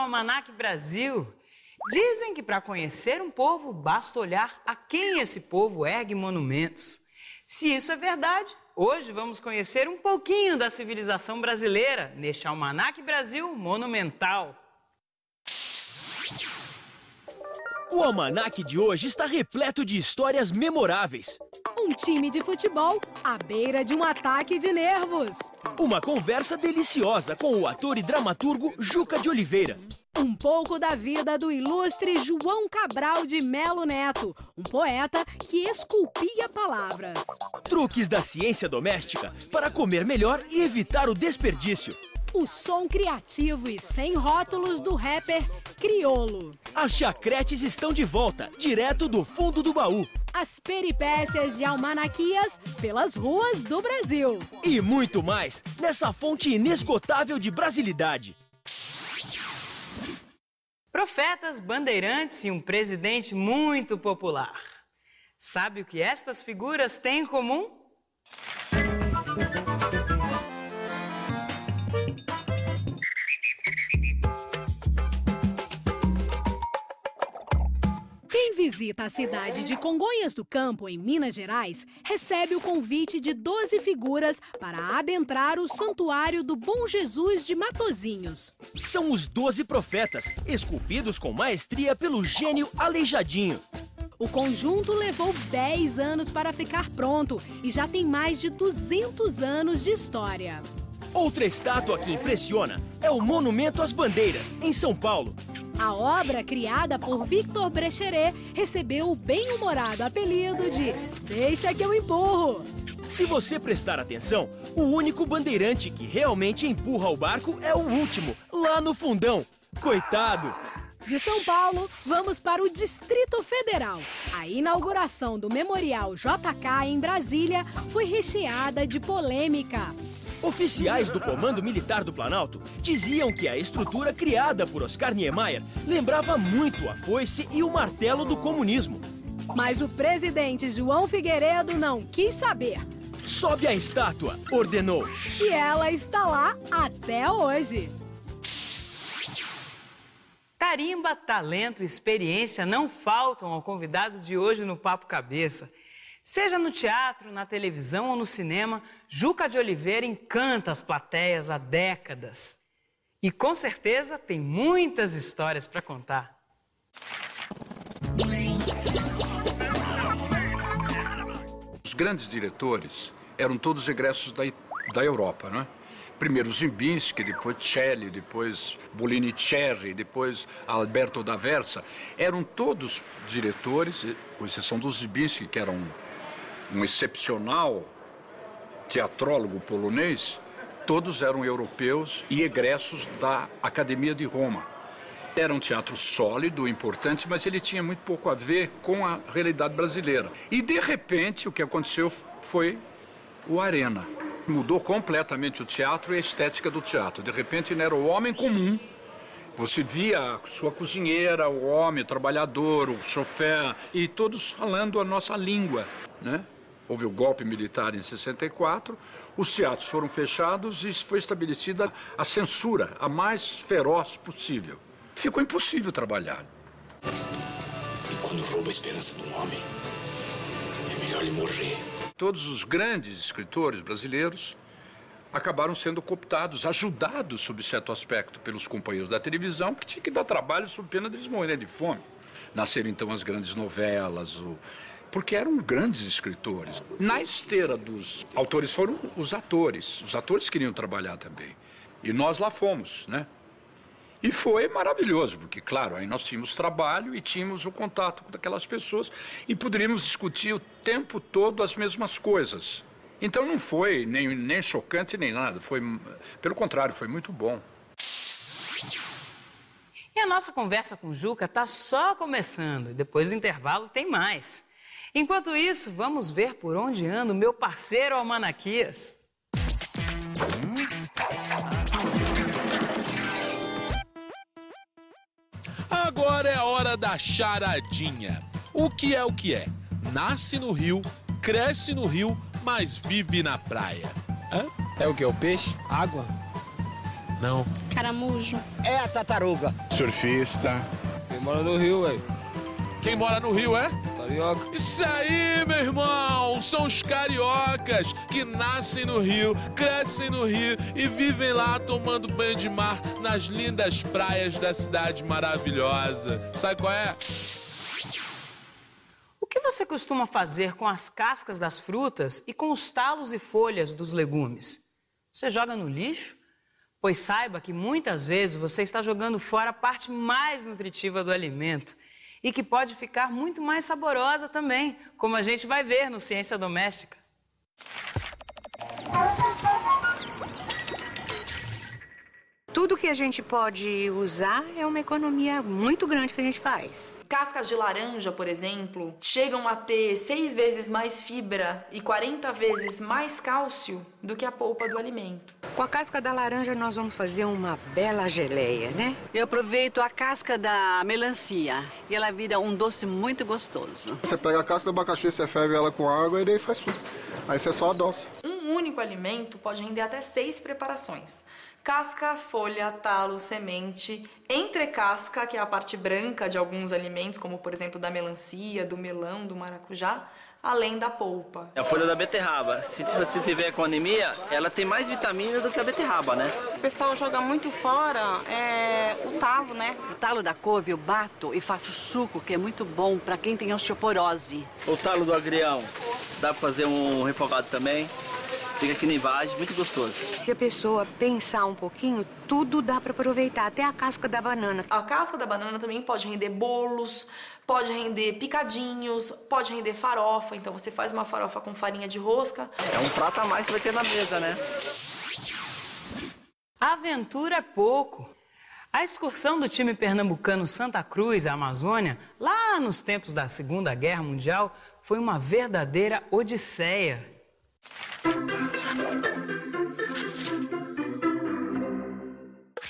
Almanac Brasil. Dizem que para conhecer um povo, basta olhar a quem esse povo ergue monumentos. Se isso é verdade, hoje vamos conhecer um pouquinho da civilização brasileira neste Almanac Brasil Monumental. O almanaque de hoje está repleto de histórias memoráveis. Um time de futebol à beira de um ataque de nervos. Uma conversa deliciosa com o ator e dramaturgo Juca de Oliveira. Um pouco da vida do ilustre João Cabral de Melo Neto, um poeta que esculpia palavras. Truques da ciência doméstica para comer melhor e evitar o desperdício. O som criativo e sem rótulos do rapper Criolo. As chacretes estão de volta, direto do fundo do baú. As peripécias de almanaquias pelas ruas do Brasil. E muito mais nessa fonte inesgotável de brasilidade. Profetas, bandeirantes e um presidente muito popular. Sabe o que estas figuras têm em comum? Quem visita a cidade de Congonhas do Campo, em Minas Gerais, recebe o convite de 12 figuras para adentrar o Santuário do Bom Jesus de Matozinhos. São os 12 profetas, esculpidos com maestria pelo gênio Aleijadinho. O conjunto levou 10 anos para ficar pronto e já tem mais de 200 anos de história. Outra estátua que impressiona é o Monumento às Bandeiras, em São Paulo. A obra, criada por Victor Brecheret, recebeu o bem-humorado apelido de Deixa que eu empurro. Se você prestar atenção, o único bandeirante que realmente empurra o barco é o último, lá no fundão. Coitado! De São Paulo, vamos para o Distrito Federal. A inauguração do Memorial JK em Brasília foi recheada de polêmica. Oficiais do Comando Militar do Planalto diziam que a estrutura criada por Oscar Niemeyer lembrava muito a foice e o martelo do comunismo. Mas o presidente João Figueiredo não quis saber. Sobe a estátua, ordenou. E ela está lá até hoje. Tarimba, talento e experiência não faltam ao convidado de hoje no Papo Cabeça. Seja no teatro, na televisão ou no cinema, Juca de Oliveira encanta as plateias há décadas. E com certeza tem muitas histórias para contar. Os grandes diretores eram todos egressos da Europa, né? Primeiro Zimbinski, depois Celli, depois Bolini-Cherry, depois Alberto d'Aversa. Eram todos diretores, com exceção do Zimbinski, que era um excepcional teatrólogo polonês. Todos eram europeus e egressos da Academia de Roma. Era um teatro sólido, importante, mas ele tinha muito pouco a ver com a realidade brasileira. E, de repente, o que aconteceu foi o Arena. Mudou completamente o teatro e a estética do teatro. De repente, ele era o homem comum. Você via a sua cozinheira, o homem, o trabalhador, o chofer, e todos falando a nossa língua, né? Houve o golpe militar em 64, os teatros foram fechados e foi estabelecida a censura, a mais feroz possível. Ficou impossível trabalhar. E quando rouba a esperança de um homem, é melhor ele morrer. Todos os grandes escritores brasileiros acabaram sendo cooptados, ajudados, sob certo aspecto, pelos companheiros da televisão, que tinham que dar trabalho sob pena deles morrerem de fome. Nasceram, então, as grandes novelas, porque eram grandes escritores. Na esteira dos autores foram os atores. Os atores queriam trabalhar também. E nós lá fomos, né? E foi maravilhoso, porque, claro, aí nós tínhamos trabalho e tínhamos o contato com aquelas pessoas e poderíamos discutir o tempo todo as mesmas coisas. Então não foi nem chocante nem nada, foi, pelo contrário, foi muito bom. E a nossa conversa com o Juca está só começando e depois do intervalo tem mais. Enquanto isso, vamos ver por onde anda o meu parceiro Almanaquias. Agora é a hora da charadinha. O que é o que é? Nasce no rio, cresce no rio, mas vive na praia. Hã? É o que? O peixe? Água? Não. Caramujo. É a tartaruga. Surfista. Quem mora no Rio, velho. Quem mora no Rio é? Carioca. Isso aí, meu irmão! São os cariocas que nascem no Rio, crescem no Rio e vivem lá tomando banho de mar nas lindas praias da cidade maravilhosa. Sabe qual é? O que você costuma fazer com as cascas das frutas e com os talos e folhas dos legumes? Você joga no lixo? Pois saiba que muitas vezes você está jogando fora a parte mais nutritiva do alimento e que pode ficar muito mais saborosa também, como a gente vai ver no Ciência Doméstica. Tudo que a gente pode usar é uma economia muito grande que a gente faz. Cascas de laranja, por exemplo, chegam a ter 6 vezes mais fibra e 40 vezes mais cálcio do que a polpa do alimento. Com a casca da laranja nós vamos fazer uma bela geleia, né? Eu aproveito a casca da melancia e ela vira um doce muito gostoso. Você pega a casca do abacaxi, você ferve ela com água e daí faz suco. Aí você só adoça. Um único alimento pode render até 6 preparações. Casca, folha, talo, semente, entrecasca, que é a parte branca de alguns alimentos, como por exemplo da melancia, do melão, do maracujá, além da polpa. A folha da beterraba, se você tiver com anemia, ela tem mais vitamina do que a beterraba, né? O pessoal joga muito fora o talo, né? O talo da couve eu bato e faço suco, que é muito bom para quem tem osteoporose. O talo do agrião, dá para fazer um refogado também. Fica aqui nem vagem, muito gostoso. Se a pessoa pensar um pouquinho, tudo dá para aproveitar, até a casca da banana. A casca da banana também pode render bolos, pode render picadinhos, pode render farofa. Então você faz uma farofa com farinha de rosca. É um prato a mais que vai ter na mesa, né? Aventura é pouco. A excursão do time pernambucano Santa Cruz à Amazônia, lá nos tempos da Segunda Guerra Mundial, foi uma verdadeira odisseia.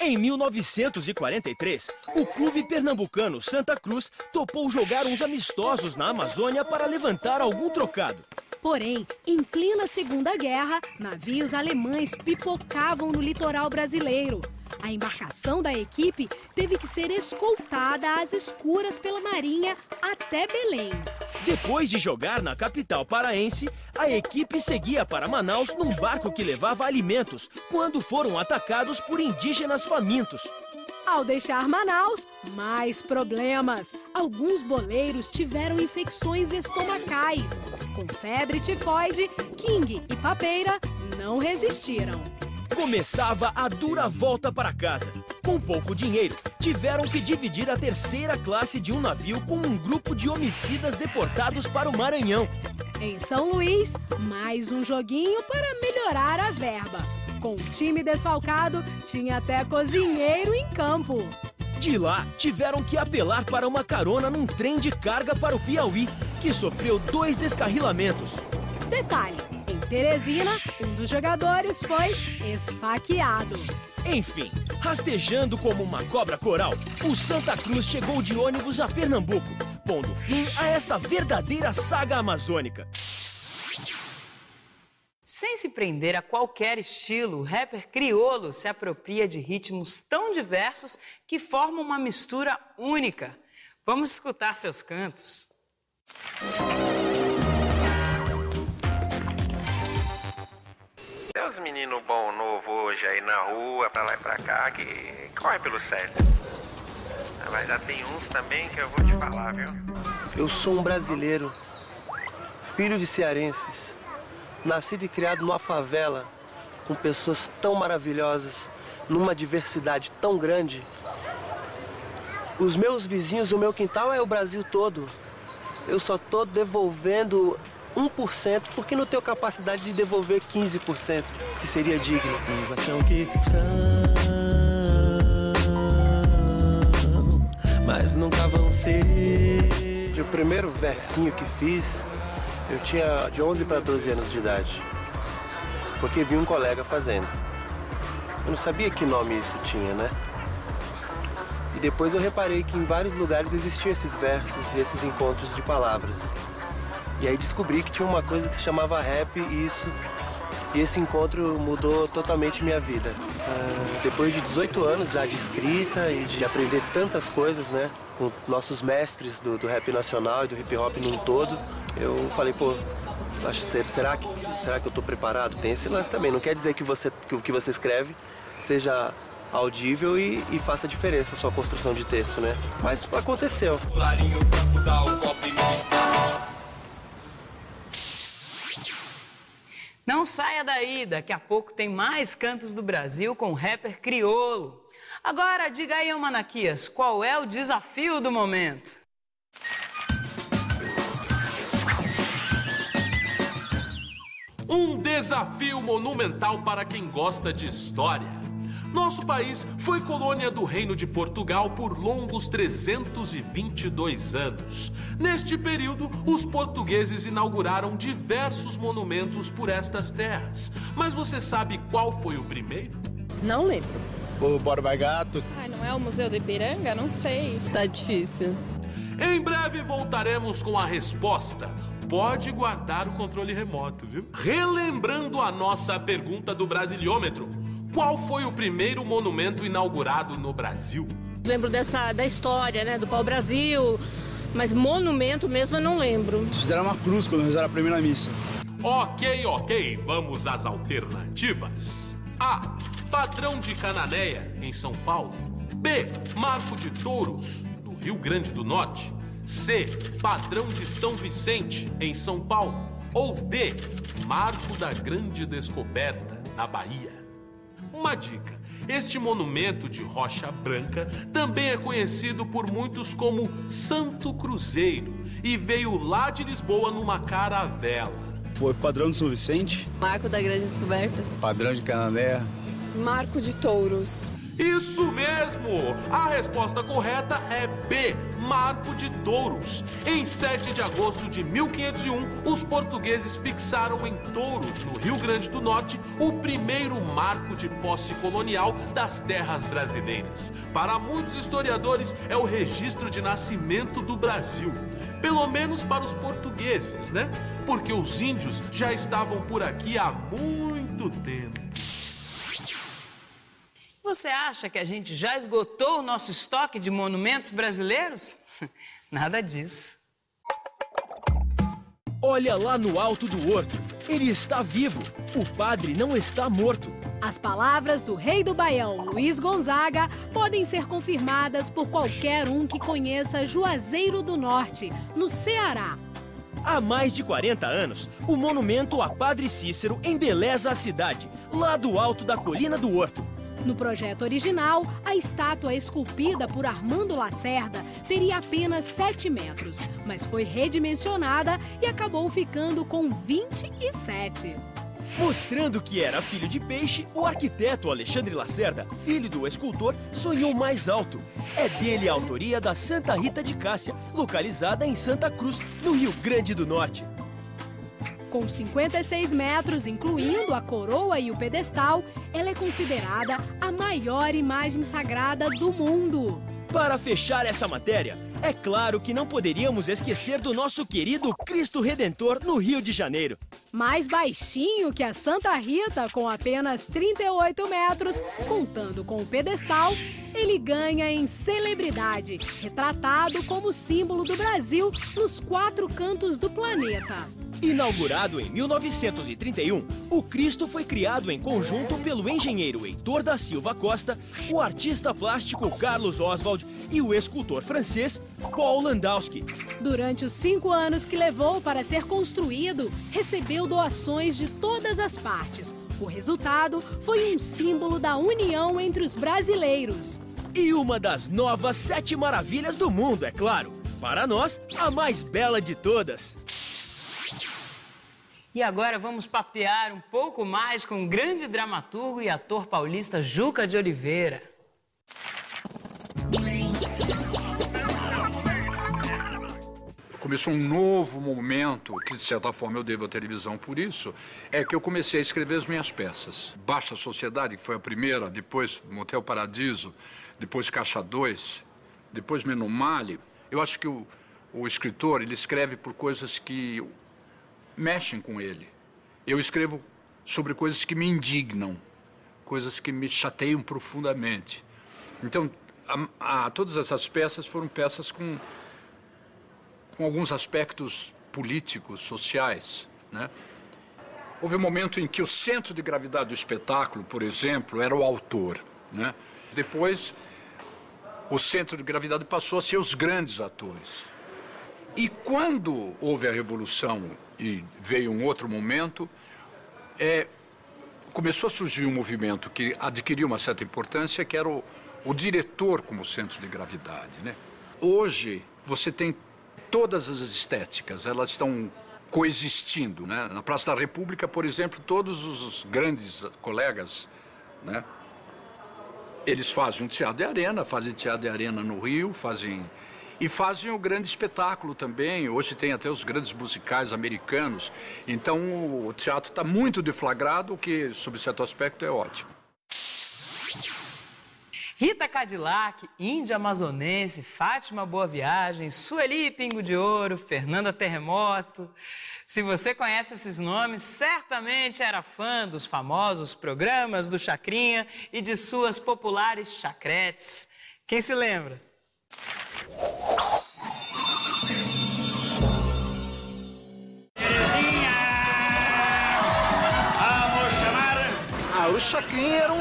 Em 1943, o clube pernambucano Santa Cruz topou jogar uns amistosos na Amazônia para levantar algum trocado. Porém, em plena Segunda Guerra, navios alemães pipocavam no litoral brasileiro. A embarcação da equipe teve que ser escoltada às escuras pela Marinha até Belém. Depois de jogar na capital paraense, a equipe seguia para Manaus num barco que levava alimentos, quando foram atacados por indígenas famintos. Ao deixar Manaus, mais problemas. Alguns boleiros tiveram infecções estomacais. Com febre tifoide, King e Papeira não resistiram. Começava a dura volta para casa. Com pouco dinheiro, tiveram que dividir a terceira classe de um navio com um grupo de homicidas deportados para o Maranhão. Em São Luís, mais um joguinho para melhorar a verba. Com o time desfalcado, tinha até cozinheiro em campo. De lá, tiveram que apelar para uma carona num trem de carga para o Piauí, que sofreu 2 descarrilamentos. Detalhe, em Teresina, um dos jogadores foi esfaqueado. Enfim, rastejando como uma cobra coral, o Santa Cruz chegou de ônibus a Pernambuco, pondo fim a essa verdadeira saga amazônica. Sem se prender a qualquer estilo, o rapper crioulo se apropria de ritmos tão diversos que formam uma mistura única. Vamos escutar seus cantos. Tem uns meninos bons novos hoje aí na rua, pra lá e pra cá, que corre pelo certo. Mas já tem uns também que eu vou te falar, viu? Eu sou um brasileiro, filho de cearenses, nascido e criado numa favela, com pessoas tão maravilhosas, numa diversidade tão grande. Os meus vizinhos, o meu quintal é o Brasil todo. Eu só tô devolvendo 1% porque não tenho capacidade de devolver 15%, que seria digno. Uns acham que são, mas nunca vão ser. O primeiro versinho que fiz, eu tinha de 11 para 12 anos de idade, porque vi um colega fazendo. Eu não sabia que nome isso tinha, né? E depois eu reparei que em vários lugares existiam esses versos e esses encontros de palavras. E aí descobri que tinha uma coisa que se chamava rap e isso E esse encontro mudou totalmente minha vida. Depois de 18 anos já de escrita e de aprender tantas coisas, né, com nossos mestres do rap nacional e do hip hop num todo, eu falei, pô, será que eu tô preparado? Tem esse lance também. Não quer dizer que o que você escreve seja audível e faça diferença a sua construção de texto, né? Mas aconteceu. Não saia daí, daqui a pouco tem mais cantos do Brasil com o rapper Criolo. Agora, diga aí, Manaquias, qual é o desafio do momento? Um desafio monumental para quem gosta de história. Nosso país foi colônia do Reino de Portugal por longos 322 anos. Neste período, os portugueses inauguraram diversos monumentos por estas terras. Mas você sabe qual foi o primeiro? Não lembro. O Borba Gato. Ai, não é o Museu do Ipiranga? Não sei. Tá difícil. Em breve voltaremos com a resposta. Pode guardar o controle remoto, viu? Relembrando a nossa pergunta do Brasiliômetro. Qual foi o primeiro monumento inaugurado no Brasil? Lembro da história, né, do pau-brasil, mas monumento mesmo eu não lembro. Fizeram uma cruz quando rezaram a primeira missa. Ok, vamos às alternativas. A. Padrão de Cananéia, em São Paulo. B. Marco de Touros, no Rio Grande do Norte. C. Padrão de São Vicente, em São Paulo. Ou D. Marco da Grande Descoberta, na Bahia. Uma dica, este monumento de rocha branca também é conhecido por muitos como Santo Cruzeiro e veio lá de Lisboa numa caravela. Foi Padrão de São Vicente. Marco da Grande Descoberta. Padrão de Cananéia. Marco de Touros. Isso mesmo! A resposta correta é B, Marco de Touros. Em 7 de agosto de 1501, os portugueses fixaram em Touros, no Rio Grande do Norte, o primeiro marco de posse colonial das terras brasileiras. Para muitos historiadores, é o registro de nascimento do Brasil. Pelo menos para os portugueses, né? Porque os índios já estavam por aqui há muito tempo. Você acha que a gente já esgotou o nosso estoque de monumentos brasileiros? Nada disso. Olha lá no alto do horto. Ele está vivo. O padre não está morto. As palavras do rei do Baião, Luiz Gonzaga, podem ser confirmadas por qualquer um que conheça Juazeiro do Norte, no Ceará. Há mais de 40 anos, o monumento a Padre Cícero embeleza a cidade, lá do alto da colina do Horto. No projeto original, a estátua esculpida por Armando Lacerda teria apenas 7 metros, mas foi redimensionada e acabou ficando com 27. Mostrando que era filho de peixe, o arquiteto Alexandre Lacerda, filho do escultor, sonhou mais alto. É dele a autoria da Santa Rita de Cássia, localizada em Santa Cruz, no Rio Grande do Norte. Com 56 metros, incluindo a coroa e o pedestal, ela é considerada a maior imagem sagrada do mundo. Para fechar essa matéria, é claro que não poderíamos esquecer do nosso querido Cristo Redentor no Rio de Janeiro. Mais baixinho que a Santa Rita, com apenas 38 metros, contando com o pedestal, ele ganha em celebridade, retratado como símbolo do Brasil nos 4 cantos do planeta. Inaugurado em 1931, o Cristo foi criado em conjunto pelo engenheiro Heitor da Silva Costa, o artista plástico Carlos Oswald e o escultor francês Paul Landowski. Durante os 5 anos que levou para ser construído, recebeu doações de todas as partes. O resultado foi um símbolo da união entre os brasileiros. E uma das novas 7 maravilhas do mundo, é claro. Para nós, a mais bela de todas. E agora vamos papear um pouco mais com o grande dramaturgo e ator paulista Juca de Oliveira. Começou um novo momento, que de certa forma eu devo à televisão por isso, é que eu comecei a escrever as minhas peças. Baixa Sociedade, que foi a primeira, depois Motel Paradiso, depois Caixa 2, depois Menomale. Eu acho que o escritor, ele escreve por coisas que mexem com ele. Eu escrevo sobre coisas que me indignam, coisas que me chateiam profundamente. Então, todas essas peças foram peças com alguns aspectos políticos, sociais, né? Houve um momento em que o centro de gravidade do espetáculo, por exemplo, era o autor, né? Depois, o centro de gravidade passou a ser os grandes atores. E quando houve a Revolução e veio um outro momento, começou a surgir um movimento que adquiriu uma certa importância, que era o diretor como centro de gravidade, né? Hoje, você tem todas as estéticas, elas estão coexistindo, né? Na Praça da República, por exemplo, todos os grandes colegas, né? Eles fazem um teatro de arena, fazem teatro de arena no Rio, fazem o grande espetáculo também. Hoje tem até os grandes musicais americanos. Então, o teatro está muito deflagrado, o que, sob certo aspecto, é ótimo. Rita Cadillac, Índia Amazonense, Fátima Boa Viagem, Sueli Pingo de Ouro, Fernanda Terremoto. Se você conhece esses nomes, certamente era fã dos famosos programas do Chacrinha e de suas populares chacretes. Quem se lembra? O Chacrinha era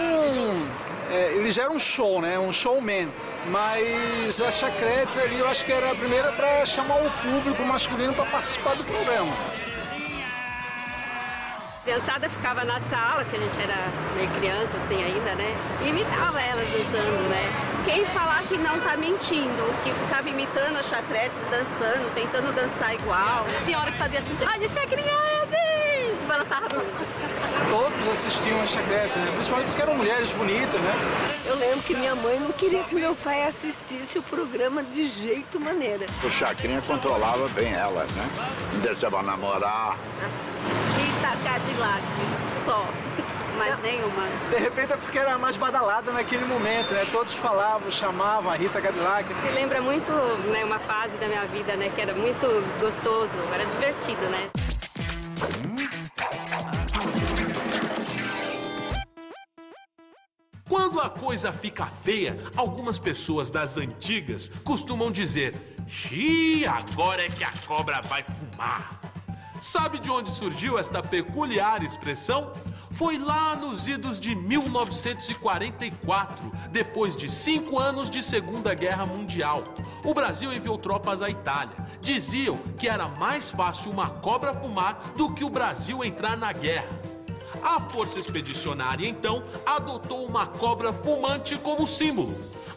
eles eram um show, né? Um showman. Mas a chacrete ali eu acho que era a primeira para chamar o público masculino para participar do programa. A criançada ficava na sala, que a gente era meio criança assim ainda, né? E imitava elas dançando, né? Quem falar que não tá mentindo, que ficava imitando as chacretes, dançando, tentando dançar igual. Tinha hora que fazia assim, olha, Chacrinha é assim! Balançava. Todos assistiam as chacretes, né? Principalmente porque eram mulheres bonitas, né? Eu lembro que minha mãe não queria que meu pai assistisse o programa de jeito maneira. O Chacrinha controlava bem ela, né? Não deixava namorar. Rita Cadillac, só. Mais nenhuma. De repente é porque era mais badalada naquele momento, né? Todos falavam, chamavam a Rita Cadillac. Me lembra muito, né, uma fase da minha vida, né? Que era muito gostoso, era divertido, né? Quando a coisa fica feia, algumas pessoas das antigas costumam dizer: "Xiii, agora é que a cobra vai fumar." Sabe de onde surgiu esta peculiar expressão? Foi lá nos idos de 1944, depois de 5 anos de Segunda Guerra Mundial. O Brasil enviou tropas à Itália. Diziam que era mais fácil uma cobra fumar do que o Brasil entrar na guerra. A força expedicionária, então, adotou uma cobra fumante como símbolo.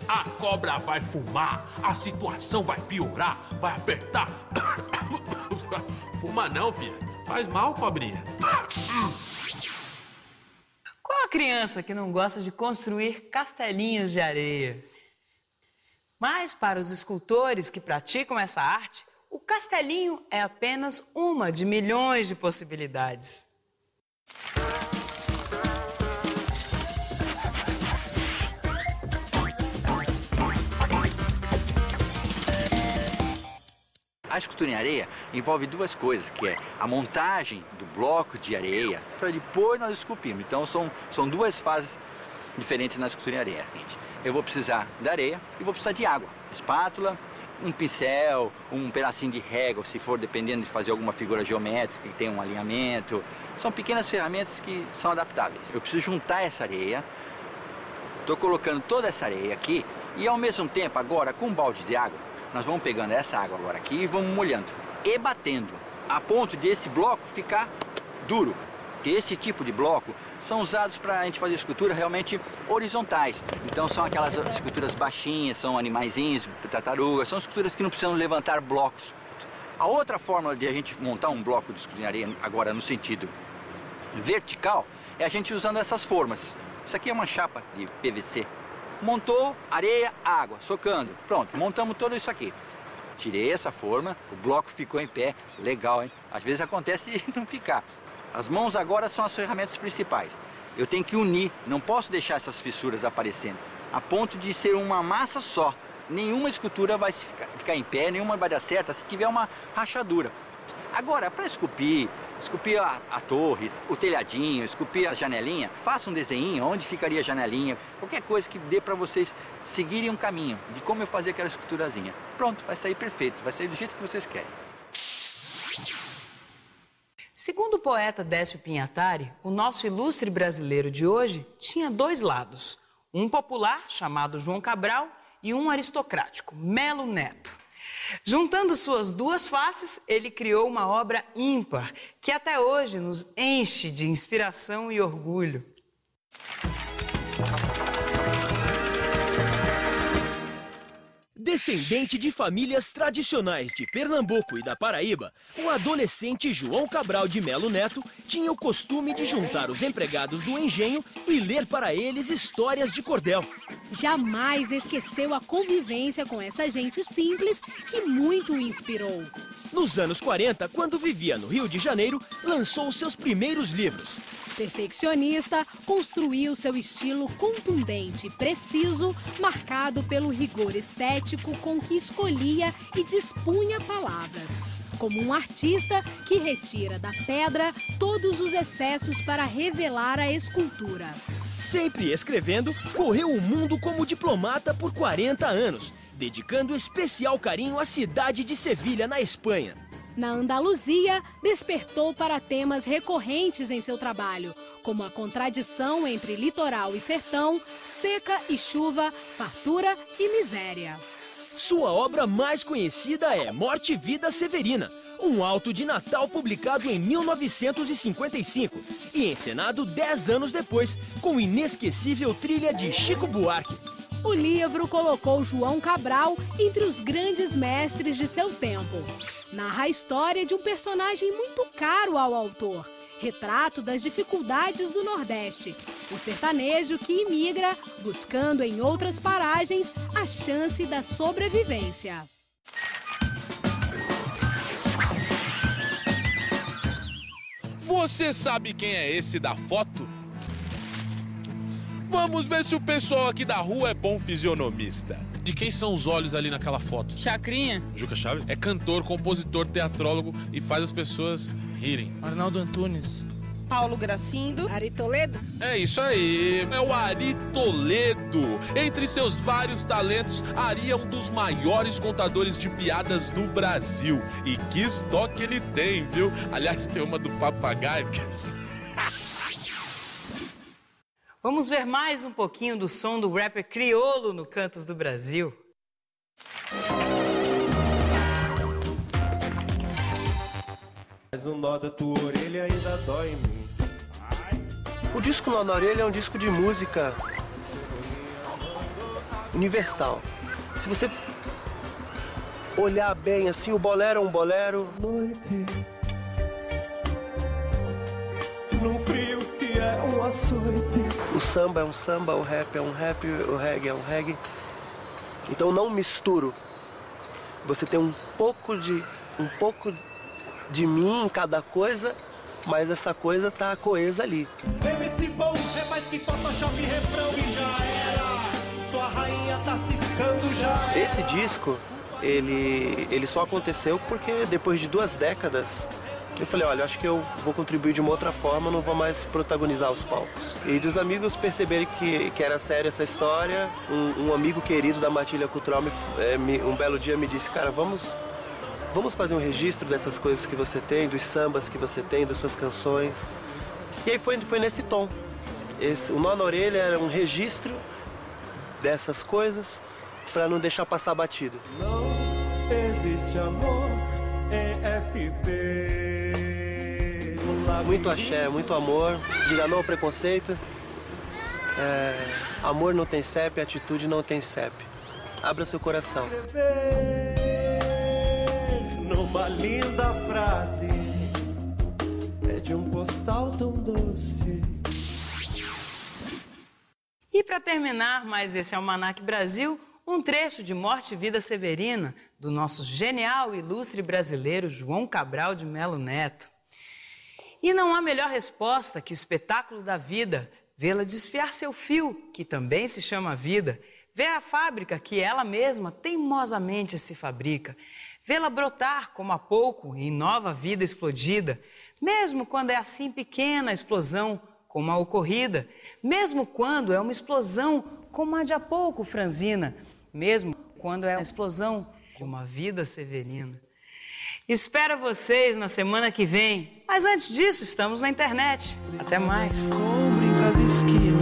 A cobra vai fumar, a situação vai piorar, vai apertar. Fuma não, filha. Faz mal, cobrinha. Qual a criança que não gosta de construir castelinhos de areia? Mas para os escultores que praticam essa arte, o castelinho é apenas uma de milhões de possibilidades. A escultura em areia envolve duas coisas, que é a montagem do bloco de areia, para depois nós esculpirmos. Então são duas fases diferentes na escultura em areia. Eu vou precisar da areia e vou precisar de água, espátula, um pincel, um pedacinho de régua, se for dependendo de fazer alguma figura geométrica que tem um alinhamento. São pequenas ferramentas que são adaptáveis. Eu preciso juntar essa areia, estou colocando toda essa areia aqui e ao mesmo tempo agora com um balde de água, nós vamos pegando essa água agora aqui e vamos molhando e batendo, a ponto desse bloco ficar duro. Esse tipo de bloco são usados para a gente fazer esculturas realmente horizontais. Então são aquelas esculturas baixinhas, são animaizinhos, tartarugas, são esculturas que não precisam levantar blocos. A outra forma de a gente montar um bloco de escultura em areia, agora no sentido vertical, é a gente usando essas formas. Isso aqui é uma chapa de PVC. Montou, areia, água, socando. Pronto, montamos tudo isso aqui. Tirei essa forma, o bloco ficou em pé. Legal, hein? Às vezes acontece de não ficar. As mãos agora são as ferramentas principais. Eu tenho que unir, não posso deixar essas fissuras aparecendo, a ponto de ser uma massa só. Nenhuma escultura vai ficar em pé, nenhuma vai dar certo se tiver uma rachadura. Agora, para esculpir esculpir a torre, o telhadinho, esculpir a janelinha. Faça um desenho onde ficaria a janelinha. Qualquer coisa que dê para vocês seguirem um caminho de como eu fazer aquela esculturazinha. Pronto, vai sair perfeito, vai sair do jeito que vocês querem. Segundo o poeta Décio Pinhatari, o nosso ilustre brasileiro de hoje tinha dois lados. Um popular, chamado João Cabral, e um aristocrático, Melo Neto. Juntando suas duas faces, ele criou uma obra ímpar, que até hoje nos enche de inspiração e orgulho. Descendente de famílias tradicionais de Pernambuco e da Paraíba, o adolescente João Cabral de Melo Neto tinha o costume de juntar os empregados do engenho e ler para eles histórias de cordel. Jamais esqueceu a convivência com essa gente simples que muito o inspirou. Nos anos 40, quando vivia no Rio de Janeiro, lançou seus primeiros livros. Perfeccionista, construiu seu estilo contundente e preciso, marcado pelo rigor estético com que escolhia e dispunha palavras. Como um artista que retira da pedra todos os excessos para revelar a escultura. Sempre escrevendo, correu o mundo como diplomata por 40 anos, dedicando especial carinho à cidade de Sevilha, na Espanha. Na Andaluzia, despertou para temas recorrentes em seu trabalho, como a contradição entre litoral e sertão, seca e chuva, fartura e miséria. Sua obra mais conhecida é Morte e Vida Severina, um auto de Natal publicado em 1955 e encenado 10 anos depois, com inesquecível trilha de Chico Buarque. O livro colocou João Cabral entre os grandes mestres de seu tempo. Narra a história de um personagem muito caro ao autor, retrato das dificuldades do Nordeste, o sertanejo que imigra, buscando em outras paragens a chance da sobrevivência. Você sabe quem é esse da foto? Vamos ver se o pessoal aqui da rua é bom fisionomista. De quem são os olhos ali naquela foto? Chacrinha. Juca Chaves? É cantor, compositor, teatrólogo e faz as pessoas rirem. Arnaldo Antunes. Paulo Gracindo. Ari Toledo. É isso aí, é o Ari Toledo. Entre seus vários talentos, Ari é um dos maiores contadores de piadas do Brasil. E que estoque ele tem, viu? Aliás, tem uma do papagaio. Vamos ver mais um pouquinho do som do rapper Criolo no Cantos do Brasil. Mas o nó da tua orelha ainda dói em mim. O disco Nó na Orelha é um disco de música universal. Se você olhar bem assim, o bolero é um bolero. Noite, num frio que é um açoite. O samba é um samba, o rap é um rap, o reggae é um reggae. Então não misturo. Você tem um pouco de mim em cada coisa, mas essa coisa tá coesa ali. MC bom é mais que Photoshop, refrão e já era. Tua rainha tá ciscando já. Esse disco, ele só aconteceu porque depois de 2 décadas eu falei, olha, acho que eu vou contribuir de uma outra forma, não vou mais protagonizar os palcos. E dos amigos perceberem que era séria essa história, um amigo querido da Matilha Cultural um belo dia me disse, cara, vamos fazer um registro dessas coisas que você tem, dos sambas que você tem, das suas canções. E aí foi nesse tom. O Nó na Orelha era um registro dessas coisas para não deixar passar batido. Não existe amor em SP. Muito axé, muito amor, diga não ao preconceito. Amor não tem CEP, atitude não tem CEP. Abra seu coração. Numa linda frase, é de um postal tão doce. E para terminar mais esse Almanac Brasil, um trecho de Morte e Vida Severina, do nosso genial e ilustre brasileiro João Cabral de Melo Neto. E não há melhor resposta que o espetáculo da vida, vê-la desfiar seu fio, que também se chama vida, ver a fábrica que ela mesma teimosamente se fabrica, Vê-la brotar como há pouco em nova vida explodida, mesmo quando é assim pequena a explosão como a ocorrida, mesmo quando é uma explosão como a de há pouco franzina, mesmo quando é a explosão de uma vida severina. Espero vocês na semana que vem, mas antes disso estamos na internet. Até mais. Com brinca de esquina.